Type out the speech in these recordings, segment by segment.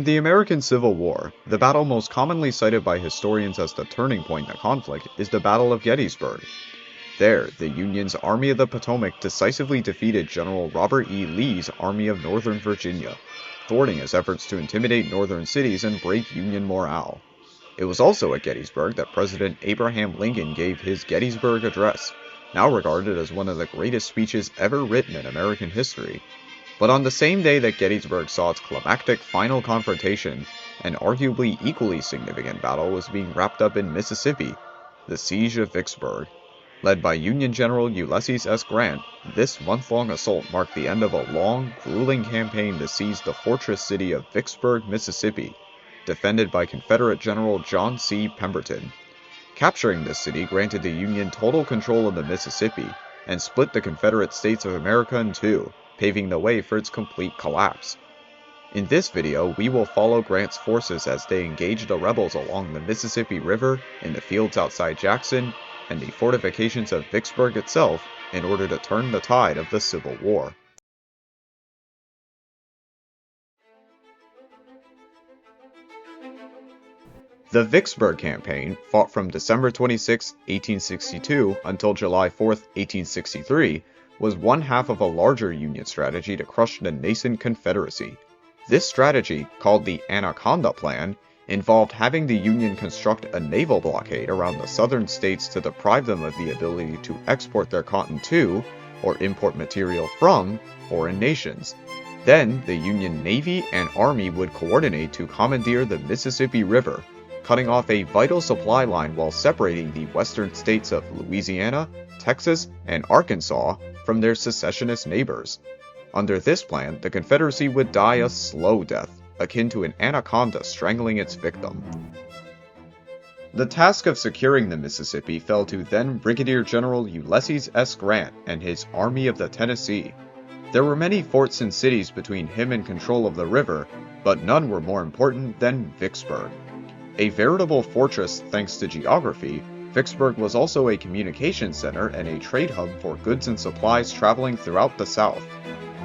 the American Civil War, the battle most commonly cited by historians as the turning point in the conflict is the Battle of Gettysburg. There, the Union's Army of the Potomac decisively defeated General Robert E. Lee's Army of Northern Virginia, thwarting his efforts to intimidate northern cities and break Union morale. It was also at Gettysburg that President Abraham Lincoln gave his Gettysburg Address, now regarded as one of the greatest speeches ever written in American history. But on the same day that Gettysburg saw its climactic final confrontation, an arguably equally significant battle was being wrapped up in Mississippi, the Siege of Vicksburg. Led by Union General Ulysses S. Grant, this month-long assault marked the end of a long, grueling campaign to seize the fortress city of Vicksburg, Mississippi, defended by Confederate General John C. Pemberton. Capturing this city granted the Union total control of the Mississippi and split the Confederate States of America in two, paving the way for its complete collapse. In this video, we will follow Grant's forces as they engage the rebels along the Mississippi River, in the fields outside Jackson, and the fortifications of Vicksburg itself in order to turn the tide of the Civil War. The Vicksburg Campaign, fought from December 26, 1862 until July 4, 1863, was one half of a larger Union strategy to crush the nascent Confederacy. This strategy, called the Anaconda Plan, involved having the Union construct a naval blockade around the southern states to deprive them of the ability to export their cotton to, or import material from, foreign nations. Then, the Union Navy and Army would coordinate to commandeer the Mississippi River, cutting off a vital supply line while separating the western states of Louisiana, Texas, and Arkansas from their secessionist neighbors. Under this plan, the Confederacy would die a slow death, akin to an anaconda strangling its victim. The task of securing the Mississippi fell to then Brigadier General Ulysses S. Grant and his Army of the Tennessee. There were many forts and cities between him and control of the river, but none were more important than Vicksburg. A veritable fortress thanks to geography, Vicksburg was also a communications center and a trade hub for goods and supplies traveling throughout the South.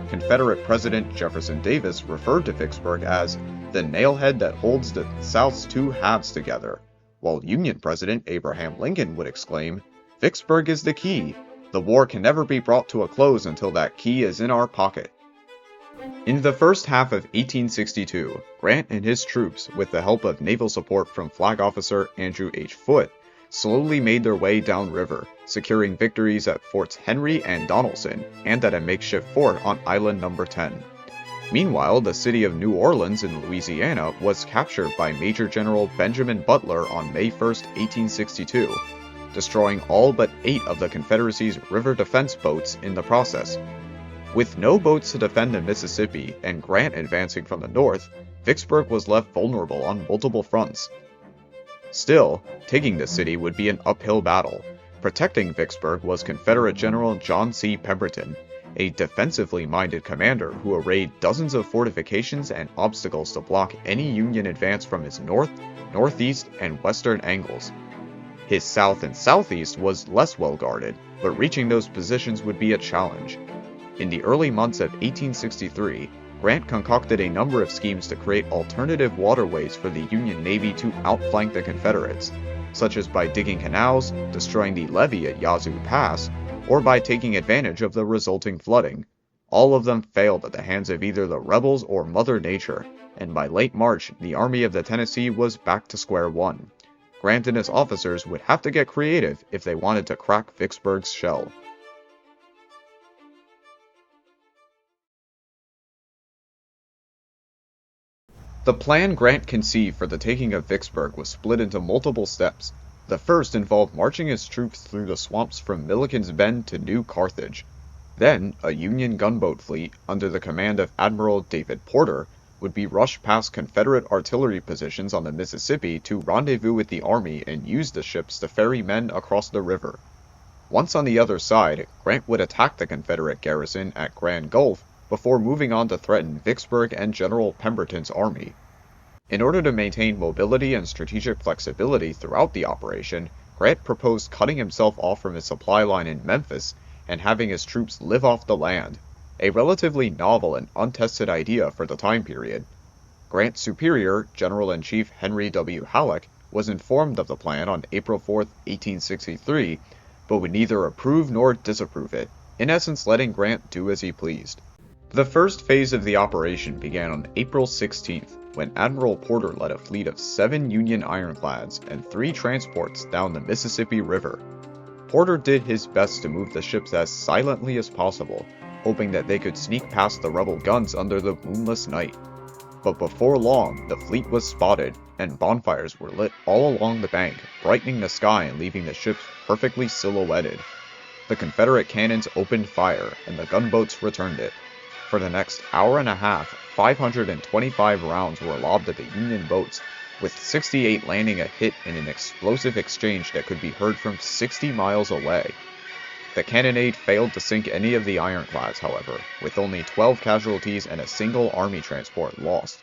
Confederate President Jefferson Davis referred to Vicksburg as the nailhead that holds the South's two halves together, while Union President Abraham Lincoln would exclaim, "Vicksburg is the key. The war can never be brought to a close until that key is in our pocket." In the first half of 1862, Grant and his troops, with the help of naval support from Flag Officer Andrew H. Foote, slowly made their way downriver, securing victories at Forts Henry and Donelson, and at a makeshift fort on Island No. 10. Meanwhile, the city of New Orleans in Louisiana was captured by Major General Benjamin Butler on May 1, 1862, destroying all but 8 of the Confederacy's river defense boats in the process. With no boats to defend the Mississippi and Grant advancing from the north, Vicksburg was left vulnerable on multiple fronts. Still, taking the city would be an uphill battle. Protecting Vicksburg was Confederate General John C. Pemberton, a defensively minded commander who arrayed dozens of fortifications and obstacles to block any Union advance from his north, northeast, and western angles. His south and southeast was less well guarded, but reaching those positions would be a challenge. In the early months of 1863, Grant concocted a number of schemes to create alternative waterways for the Union Navy to outflank the Confederates, such as by digging canals, destroying the levee at Yazoo Pass, or by taking advantage of the resulting flooding. All of them failed at the hands of either the rebels or Mother Nature, and by late March, the Army of the Tennessee was back to square one. Grant and his officers would have to get creative if they wanted to crack Vicksburg's shell. The plan Grant conceived for the taking of Vicksburg was split into multiple steps. The first involved marching his troops through the swamps from Milliken's Bend to New Carthage. Then, a Union gunboat fleet, under the command of Admiral David Porter, would be rushed past Confederate artillery positions on the Mississippi to rendezvous with the Army and use the ships to ferry men across the river. Once on the other side, Grant would attack the Confederate garrison at Grand Gulf before moving on to threaten Vicksburg and General Pemberton's army. In order to maintain mobility and strategic flexibility throughout the operation, Grant proposed cutting himself off from his supply line in Memphis and having his troops live off the land, a relatively novel and untested idea for the time period. Grant's superior, General-in-Chief Henry W. Halleck, was informed of the plan on April 4, 1863, but would neither approve nor disapprove it, in essence letting Grant do as he pleased. The first phase of the operation began on April 16th, when Admiral Porter led a fleet of 7 Union ironclads and 3 transports down the Mississippi River. Porter did his best to move the ships as silently as possible, hoping that they could sneak past the rebel guns under the moonless night. But before long, the fleet was spotted, and bonfires were lit all along the bank, brightening the sky and leaving the ships perfectly silhouetted. The Confederate cannons opened fire, and the gunboats returned it. For the next hour and a half, 525 rounds were lobbed at the Union boats, with 68 landing a hit in an explosive exchange that could be heard from 60 miles away. The cannonade failed to sink any of the ironclads, however, with only 12 casualties and a single army transport lost.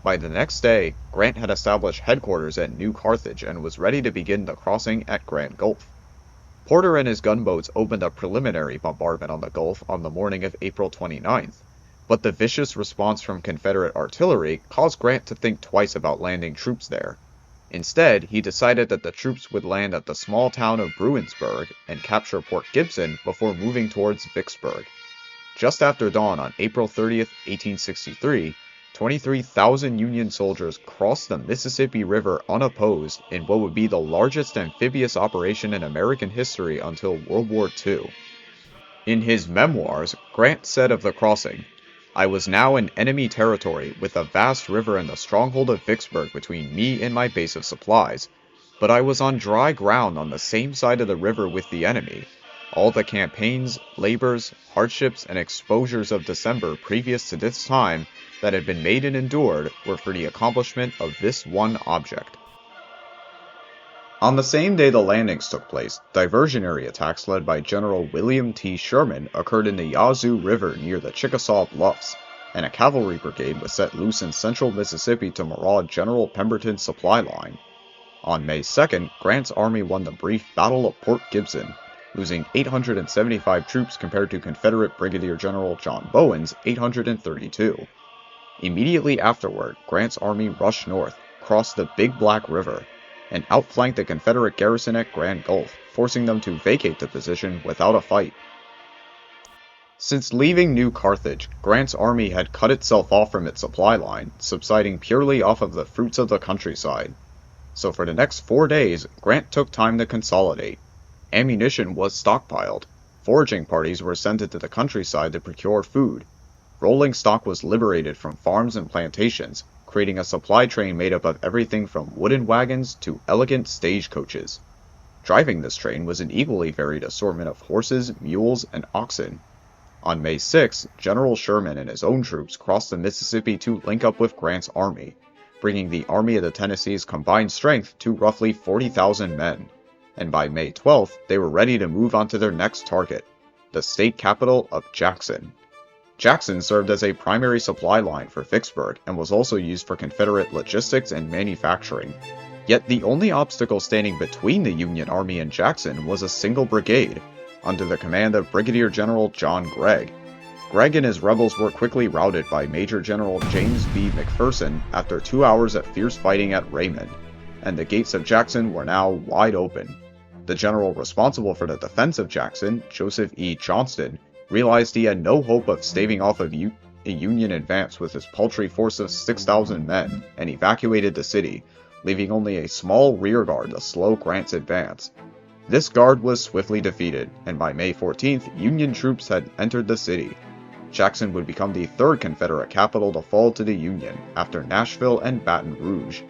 By the next day, Grant had established headquarters at New Carthage and was ready to begin the crossing at Grand Gulf. Porter and his gunboats opened a preliminary bombardment on the Gulf on the morning of April 29th, but the vicious response from Confederate artillery caused Grant to think twice about landing troops there. Instead, he decided that the troops would land at the small town of Bruinsburg and capture Port Gibson before moving towards Vicksburg. Just after dawn on April 30th, 1863, 23,000 Union soldiers crossed the Mississippi River unopposed in what would be the largest amphibious operation in American history until World War II. In his memoirs, Grant said of the crossing, "I was now in enemy territory with a vast river and the stronghold of Vicksburg between me and my base of supplies, but I was on dry ground on the same side of the river with the enemy. All the campaigns, labors, hardships, and exposures of December previous to this time that had been made and endured were for the accomplishment of this one object." On the same day the landings took place, diversionary attacks led by General William T. Sherman occurred in the Yazoo River near the Chickasaw Bluffs, and a cavalry brigade was set loose in central Mississippi to maraud General Pemberton's supply line. On May 2nd, Grant's army won the brief Battle of Port Gibson, losing 875 troops compared to Confederate Brigadier General John Bowen's 832. Immediately afterward, Grant's army rushed north, crossed the Big Black River, and outflanked the Confederate garrison at Grand Gulf, forcing them to vacate the position without a fight. Since leaving New Carthage, Grant's army had cut itself off from its supply line, subsiding purely off of the fruits of the countryside. So for the next 4 days, Grant took time to consolidate. Ammunition was stockpiled. Foraging parties were sent into the countryside to procure food. Rolling stock was liberated from farms and plantations, creating a supply train made up of everything from wooden wagons to elegant stagecoaches. Driving this train was an equally varied assortment of horses, mules, and oxen. On May 6, General Sherman and his own troops crossed the Mississippi to link up with Grant's army, bringing the Army of the Tennessee's combined strength to roughly 40,000 men. And by May 12th, they were ready to move on to their next target, the state capital of Jackson. Jackson served as a primary supply line for Vicksburg and was also used for Confederate logistics and manufacturing. Yet the only obstacle standing between the Union Army and Jackson was a single brigade, under the command of Brigadier General John Gregg. Gregg and his rebels were quickly routed by Major General James B. McPherson after 2 hours of fierce fighting at Raymond, and the gates of Jackson were now wide open. The general responsible for the defense of Jackson, Joseph E. Johnston, realized he had no hope of staving off a Union advance with his paltry force of 6,000 men, and evacuated the city, leaving only a small rear guard to slow Grant's advance. This guard was swiftly defeated, and by May 14th, Union troops had entered the city. Jackson would become the third Confederate capital to fall to the Union, after Nashville and Baton Rouge.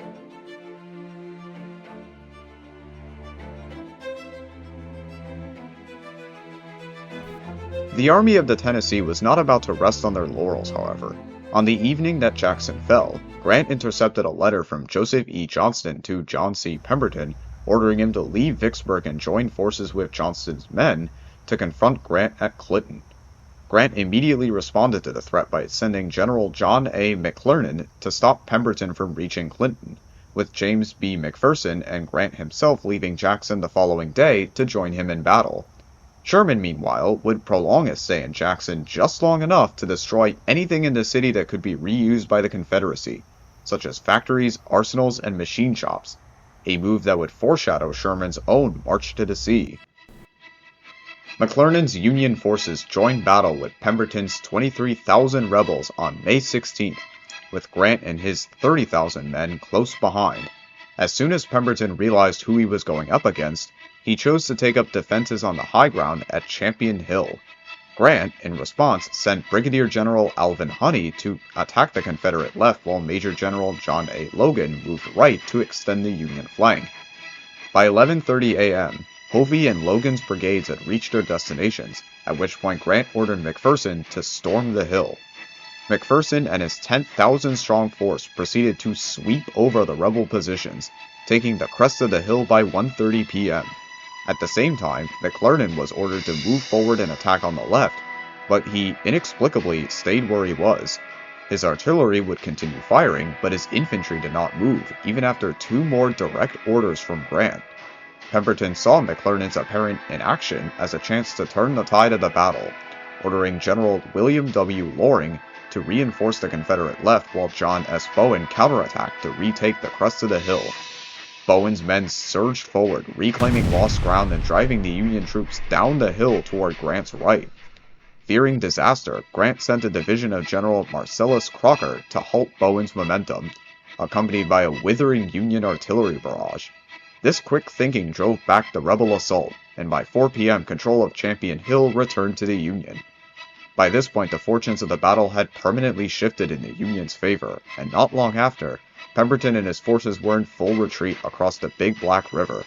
The Army of the Tennessee was not about to rest on their laurels, however. On the evening that Jackson fell, Grant intercepted a letter from Joseph E. Johnston to John C. Pemberton, ordering him to leave Vicksburg and join forces with Johnston's men to confront Grant at Clinton. Grant immediately responded to the threat by sending General John A. McClernand to stop Pemberton from reaching Clinton, with James B. McPherson and Grant himself leaving Jackson the following day to join him in battle. Sherman, meanwhile, would prolong his stay in Jackson just long enough to destroy anything in the city that could be reused by the Confederacy. such as factories, arsenals, and machine shops, a move that would foreshadow Sherman's own march to the sea. McClernand's Union forces joined battle with Pemberton's 23,000 rebels on May 16th, with Grant and his 30,000 men close behind. As soon as Pemberton realized who he was going up against, he chose to take up defenses on the high ground at Champion Hill. Grant, in response, sent Brigadier General Alvin Honey to attack the Confederate left while Major General John A. Logan moved right to extend the Union flank. By 11:30 a.m., Hovey and Logan's brigades had reached their destinations, at which point Grant ordered McPherson to storm the hill. McPherson and his 10,000-strong force proceeded to sweep over the rebel positions, taking the crest of the hill by 1:30 p.m. At the same time, McClernand was ordered to move forward and attack on the left, but he inexplicably stayed where he was. His artillery would continue firing, but his infantry did not move, even after 2 more direct orders from Grant. Pemberton saw McClernand's apparent inaction as a chance to turn the tide of the battle, ordering General William W. Loring to reinforce the Confederate left while John S. Bowen counterattacked to retake the crest of the hill. Bowen's men surged forward, reclaiming lost ground and driving the Union troops down the hill toward Grant's right. Fearing disaster, Grant sent a division of General Marcellus Crocker to halt Bowen's momentum, accompanied by a withering Union artillery barrage. This quick thinking drove back the rebel assault, and by 4 p.m. control of Champion Hill returned to the Union. By this point, the fortunes of the battle had permanently shifted in the Union's favor, and not long after, Pemberton and his forces were in full retreat across the Big Black River,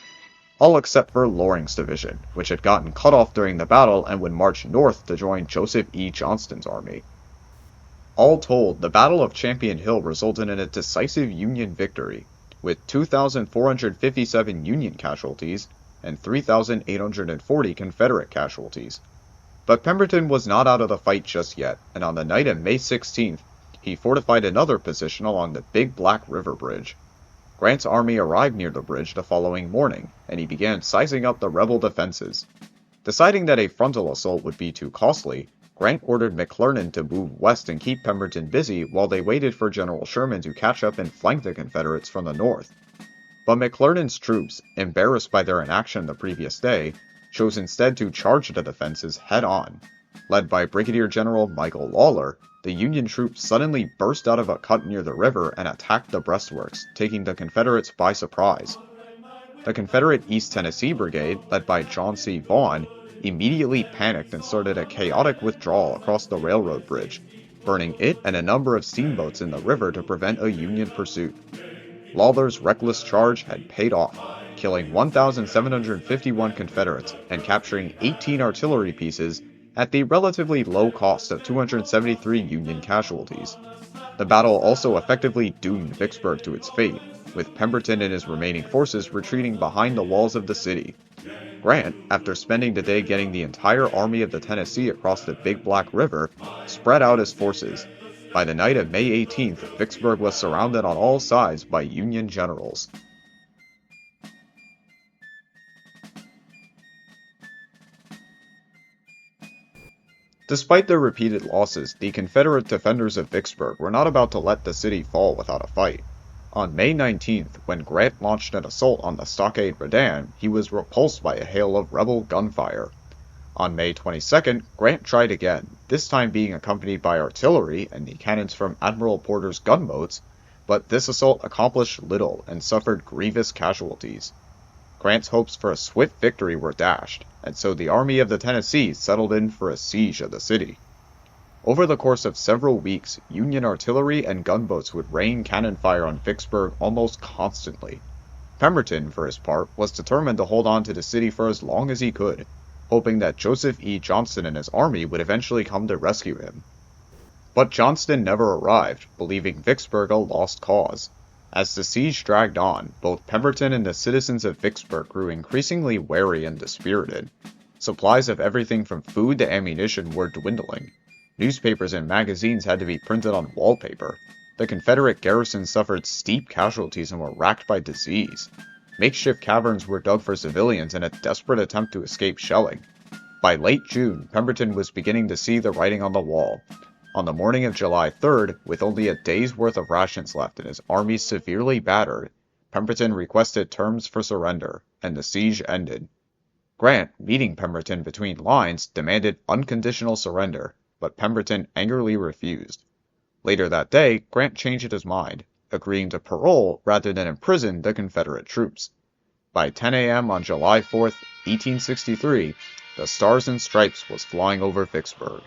all except for Loring's division, which had gotten cut off during the battle and would march north to join Joseph E. Johnston's army. All told, the Battle of Champion Hill resulted in a decisive Union victory, with 2,457 Union casualties and 3,840 Confederate casualties. But Pemberton was not out of the fight just yet, and on the night of May 16th, he fortified another position along the Big Black River Bridge. Grant's army arrived near the bridge the following morning, and he began sizing up the rebel defenses. Deciding that a frontal assault would be too costly, Grant ordered McClernand to move west and keep Pemberton busy while they waited for General Sherman to catch up and flank the Confederates from the north. But McClernand's troops, embarrassed by their inaction the previous day, chose instead to charge the defenses head-on. Led by Brigadier General Michael Lawler, the Union troops suddenly burst out of a cut near the river and attacked the breastworks, taking the Confederates by surprise. The Confederate East Tennessee Brigade, led by John C. Vaughn, immediately panicked and started a chaotic withdrawal across the railroad bridge, burning it and a number of steamboats in the river to prevent a Union pursuit. Lawler's reckless charge had paid off, killing 1,751 Confederates and capturing 18 artillery pieces at the relatively low cost of 273 Union casualties. The battle also effectively doomed Vicksburg to its fate, with Pemberton and his remaining forces retreating behind the walls of the city. Grant, after spending the day getting the entire Army of the Tennessee across the Big Black River, spread out his forces. By the night of May 18th, Vicksburg was surrounded on all sides by Union generals. Despite their repeated losses, the Confederate defenders of Vicksburg were not about to let the city fall without a fight. On May 19th, when Grant launched an assault on the stockade Redan, he was repulsed by a hail of rebel gunfire. On May 22nd, Grant tried again, this time being accompanied by artillery and the cannons from Admiral Porter's gunboats, but this assault accomplished little and suffered grievous casualties. Grant's hopes for a swift victory were dashed, and so the Army of the Tennessee settled in for a siege of the city. Over the course of several weeks, Union artillery and gunboats would rain cannon fire on Vicksburg almost constantly. Pemberton, for his part, was determined to hold on to the city for as long as he could, hoping that Joseph E. Johnston and his army would eventually come to rescue him. But Johnston never arrived, believing Vicksburg a lost cause. As the siege dragged on, both Pemberton and the citizens of Vicksburg grew increasingly wary and dispirited. Supplies of everything from food to ammunition were dwindling. Newspapers and magazines had to be printed on wallpaper. The Confederate garrison suffered steep casualties and were racked by disease. Makeshift caverns were dug for civilians in a desperate attempt to escape shelling. By late June, Pemberton was beginning to see the writing on the wall. On the morning of July 3rd, with only a day's worth of rations left and his army severely battered, Pemberton requested terms for surrender, and the siege ended. Grant, meeting Pemberton between lines, demanded unconditional surrender, but Pemberton angrily refused. Later that day, Grant changed his mind, agreeing to parole rather than imprison the Confederate troops. By 10 a.m. on July 4th, 1863, the Stars and Stripes was flying over Vicksburg.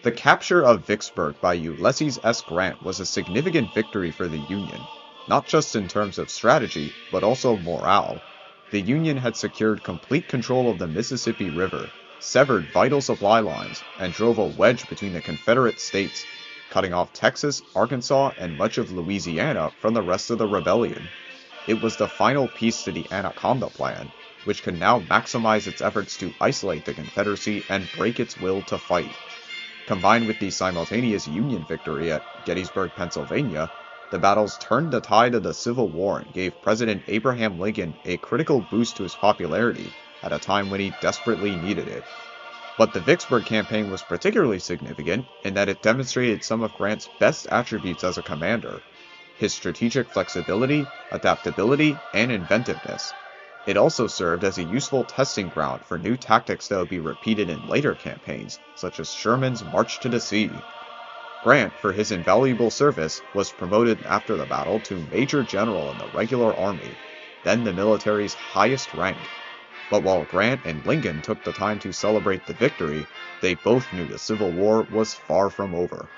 The capture of Vicksburg by Ulysses S. Grant was a significant victory for the Union, not just in terms of strategy, but also morale. The Union had secured complete control of the Mississippi River, severed vital supply lines, and drove a wedge between the Confederate States, cutting off Texas, Arkansas, and much of Louisiana from the rest of the rebellion. It was the final piece to the Anaconda Plan, which could now maximize its efforts to isolate the Confederacy and break its will to fight. Combined with the simultaneous Union victory at Gettysburg, Pennsylvania, the battles turned the tide of the Civil War and gave President Abraham Lincoln a critical boost to his popularity at a time when he desperately needed it. But the Vicksburg campaign was particularly significant in that it demonstrated some of Grant's best attributes as a commander: his strategic flexibility, adaptability, and inventiveness. It also served as a useful testing ground for new tactics that would be repeated in later campaigns, such as Sherman's March to the Sea. Grant, for his invaluable service, was promoted after the battle to Major General in the regular army, then the military's highest rank. But while Grant and Lincoln took the time to celebrate the victory, they both knew the Civil War was far from over.